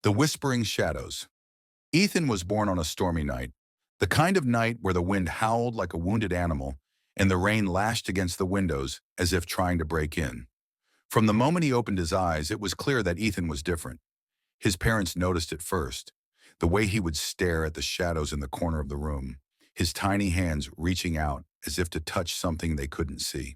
The Whispering Shadows. Ethan was born on a stormy night, the kind of night where the wind howled like a wounded animal and the rain lashed against the windows as if trying to break in. From the moment he opened his eyes, it was clear that Ethan was different. His parents noticed it first, the way he would stare at the shadows in the corner of the room, his tiny hands reaching out as if to touch something they couldn't see.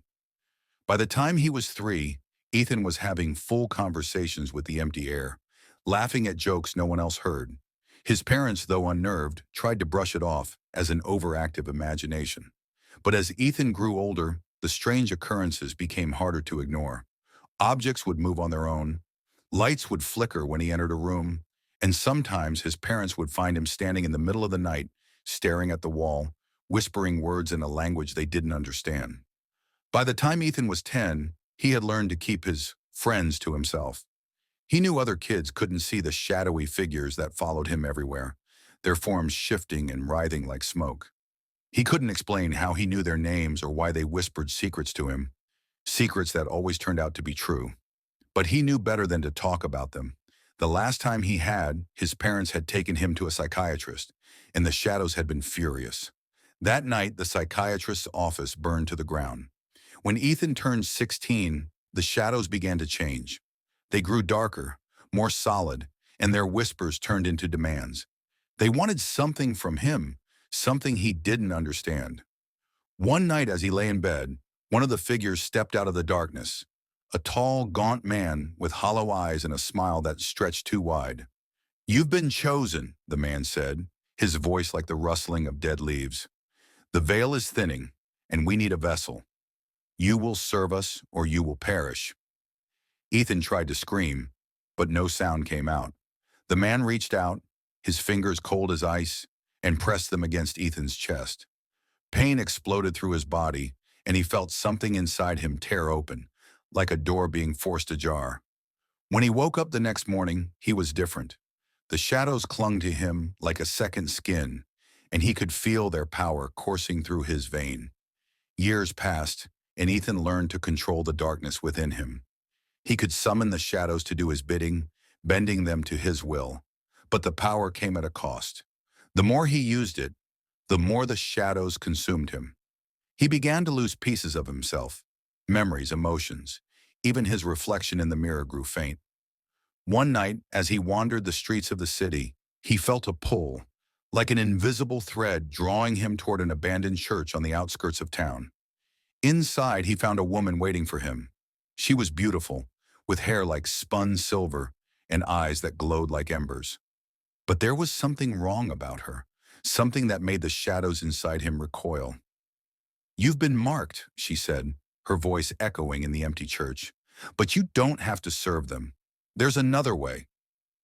By the time he was 3, Ethan was having full conversations with the empty air, laughing at jokes no one else heard. His parents, though unnerved, tried to brush it off as an overactive imagination. But as Ethan grew older, the strange occurrences became harder to ignore. Objects would move on their own, lights would flicker when he entered a room, and sometimes his parents would find him standing in the middle of the night, staring at the wall, whispering words in a language they didn't understand. By the time Ethan was 10, he had learned to keep his friends to himself. He knew other kids couldn't see the shadowy figures that followed him everywhere, their forms shifting and writhing like smoke. He couldn't explain how he knew their names or why they whispered secrets to him, secrets that always turned out to be true. But he knew better than to talk about them. The last time he had, his parents had taken him to a psychiatrist, and the shadows had been furious. That night, the psychiatrist's office burned to the ground. When Ethan turned 16, the shadows began to change. They grew darker, more solid, and their whispers turned into demands. They wanted something from him, something he didn't understand. One night as he lay in bed, one of the figures stepped out of the darkness, a tall, gaunt man with hollow eyes and a smile that stretched too wide. "You've been chosen," the man said, his voice like the rustling of dead leaves. "The veil is thinning, and we need a vessel. You will serve us or you will perish." Ethan tried to scream, but no sound came out. The man reached out, his fingers cold as ice, and pressed them against Ethan's chest. Pain exploded through his body, and he felt something inside him tear open, like a door being forced ajar. When he woke up the next morning, he was different. The shadows clung to him like a second skin, and he could feel their power coursing through his vein. Years passed, and Ethan learned to control the darkness within him. He could summon the shadows to do his bidding, bending them to his will. But the power came at a cost. The more he used it, the more the shadows consumed him. He began to lose pieces of himself, memories, emotions. Even his reflection in the mirror grew faint. One night, as he wandered the streets of the city, he felt a pull, like an invisible thread drawing him toward an abandoned church on the outskirts of town. Inside, he found a woman waiting for him. She was beautiful, with hair like spun silver and eyes that glowed like embers. But there was something wrong about her, something that made the shadows inside him recoil. "You've been marked," she said, her voice echoing in the empty church. "But you don't have to serve them. There's another way."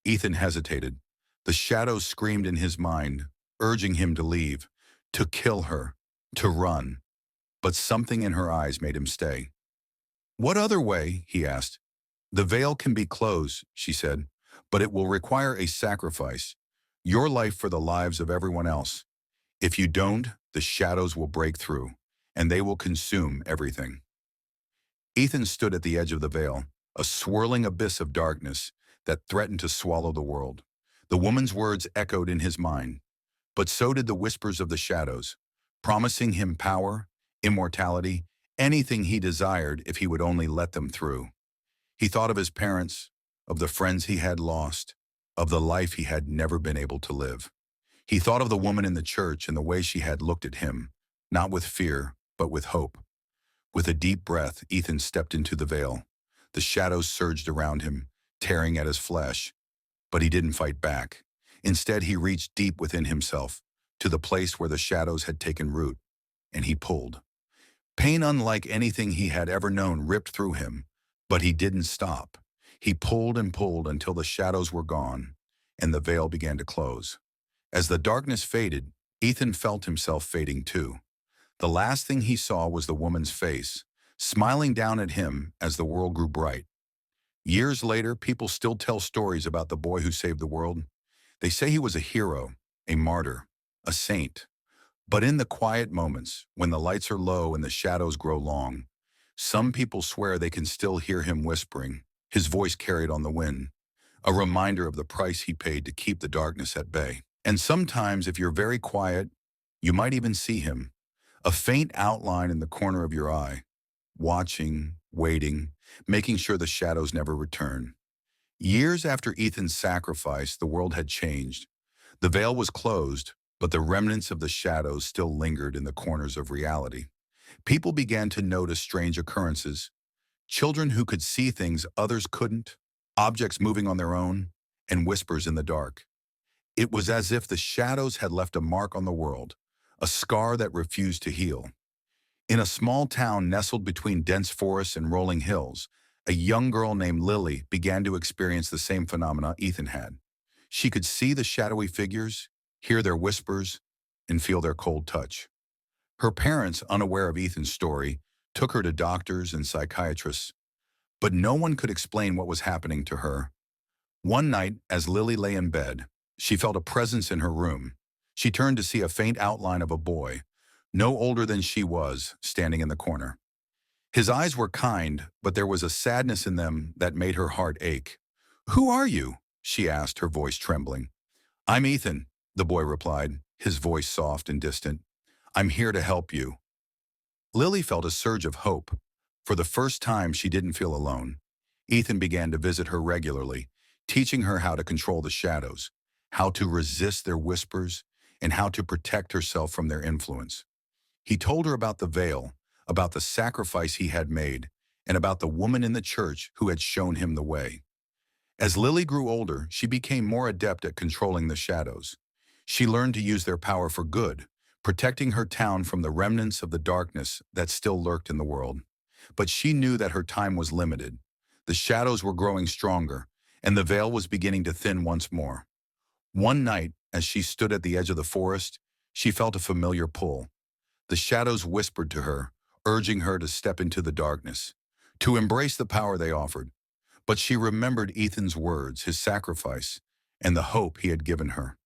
Ethan hesitated. The shadows screamed in his mind, urging him to leave, to kill her, to run. But something in her eyes made him stay. "What other way?" he asked. "The veil can be closed," she said, "but it will require a sacrifice, your life for the lives of everyone else. If you don't, the shadows will break through, and they will consume everything." Ethan stood at the edge of the veil, a swirling abyss of darkness that threatened to swallow the world. The woman's words echoed in his mind, but so did the whispers of the shadows, promising him power, immortality, anything he desired if he would only let them through. He thought of his parents, of the friends he had lost, of the life he had never been able to live. He thought of the woman in the church and the way she had looked at him, not with fear, but with hope. With a deep breath, Ethan stepped into the veil. The shadows surged around him, tearing at his flesh. But he didn't fight back. Instead, he reached deep within himself, to the place where the shadows had taken root, and he pulled. Pain unlike anything he had ever known ripped through him, but he didn't stop. He pulled and pulled until the shadows were gone, and the veil began to close. As the darkness faded, Ethan felt himself fading too. The last thing he saw was the woman's face, smiling down at him as the world grew bright. Years later, people still tell stories about the boy who saved the world. They say he was a hero, a martyr, a saint. But in the quiet moments, when the lights are low and the shadows grow long, some people swear they can still hear him whispering, his voice carried on the wind. a reminder of the price he paid to keep the darkness at bay. And sometimes, if you're very quiet, you might even see him, a faint outline in the corner of your eye, watching, waiting, making sure the shadows never return. Years after Ethan's sacrifice, the world had changed. The veil was closed, but the remnants of the shadows still lingered in the corners of reality. People began to notice strange occurrences, children who could see things others couldn't, objects moving on their own, and whispers in the dark. It was as if the shadows had left a mark on the world, a scar that refused to heal. In a small town nestled between dense forests and rolling hills, a young girl named Lily began to experience the same phenomena Ethan had. She could see the shadowy figures, hear their whispers, and feel their cold touch. Her parents, unaware of Ethan's story, took her to doctors and psychiatrists, but no one could explain what was happening to her. One night, as Lily lay in bed, she felt a presence in her room. She turned to see a faint outline of a boy, no older than she was, standing in the corner. His eyes were kind, but there was a sadness in them that made her heart ache. "Who are you?" she asked, her voice trembling. "I'm Ethan," the boy replied, his voice soft and distant. "I'm here to help you." Lily felt a surge of hope. For the first time, she didn't feel alone. Ethan began to visit her regularly, teaching her how to control the shadows, how to resist their whispers, and how to protect herself from their influence. He told her about the veil, about the sacrifice he had made, and about the woman in the church who had shown him the way. As Lily grew older, she became more adept at controlling the shadows. She learned to use their power for good, protecting her town from the remnants of the darkness that still lurked in the world. But she knew that her time was limited. The shadows were growing stronger, and the veil was beginning to thin once more. One night, as she stood at the edge of the forest, she felt a familiar pull. The shadows whispered to her, urging her to step into the darkness, to embrace the power they offered. But she remembered Ethan's words, his sacrifice, and the hope he had given her.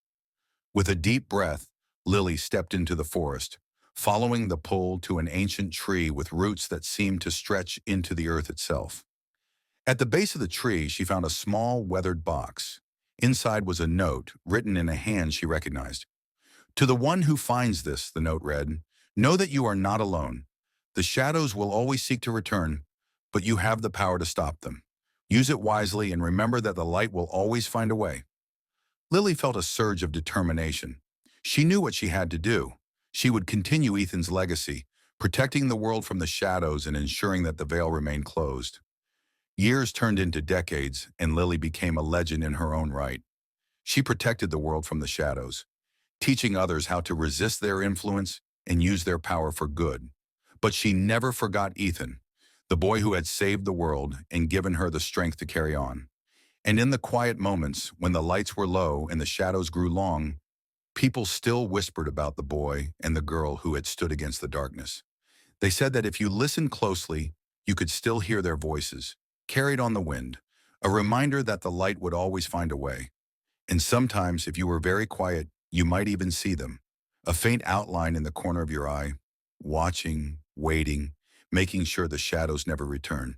With a deep breath, Lily stepped into the forest, following the pull to an ancient tree with roots that seemed to stretch into the earth itself. At the base of the tree, she found a small, weathered box. Inside was a note, written in a hand she recognized. "To the one who finds this," the note read, "know that you are not alone. The shadows will always seek to return, but you have the power to stop them. Use it wisely and remember that the light will always find a way." Lily felt a surge of determination. She knew what she had to do. She would continue Ethan's legacy, protecting the world from the shadows and ensuring that the veil remained closed. Years turned into decades, and Lily became a legend in her own right. She protected the world from the shadows, teaching others how to resist their influence and use their power for good. But she never forgot Ethan, the boy who had saved the world and given her the strength to carry on. And in the quiet moments, when the lights were low and the shadows grew long, people still whispered about the boy and the girl who had stood against the darkness. They said that if you listened closely, you could still hear their voices, carried on the wind, a reminder that the light would always find a way. And sometimes, if you were very quiet, you might even see them, a faint outline in the corner of your eye, watching, waiting, making sure the shadows never return.